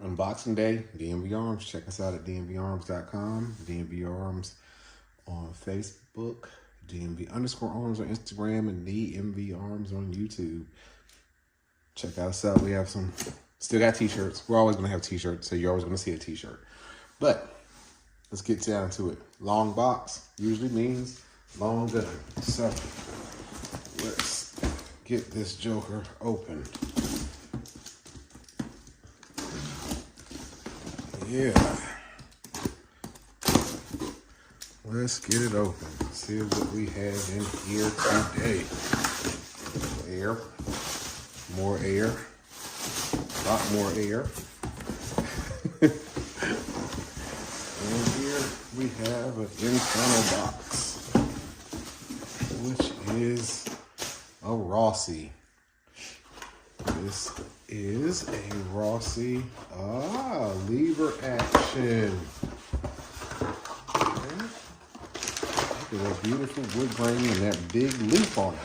Unboxing day, DMV Arms. Check us out at dmvarms.com, DMV Arms on Facebook, DMV_Arms on Instagram, and DMV Arms on YouTube. Check us out. We have still got t-shirts. We're always going to have t-shirts, so you're always going to see a t-shirt. But let's get down to it. Long box usually means long gun. So let's get this joker open. Yeah. Let's get it open. See what we have in here today. Air. More air. A lot more air. And here we have an internal box, which is a Rossi. This is a Rossi lever action. Okay. Look at that beautiful wood grain and that big leaf on it.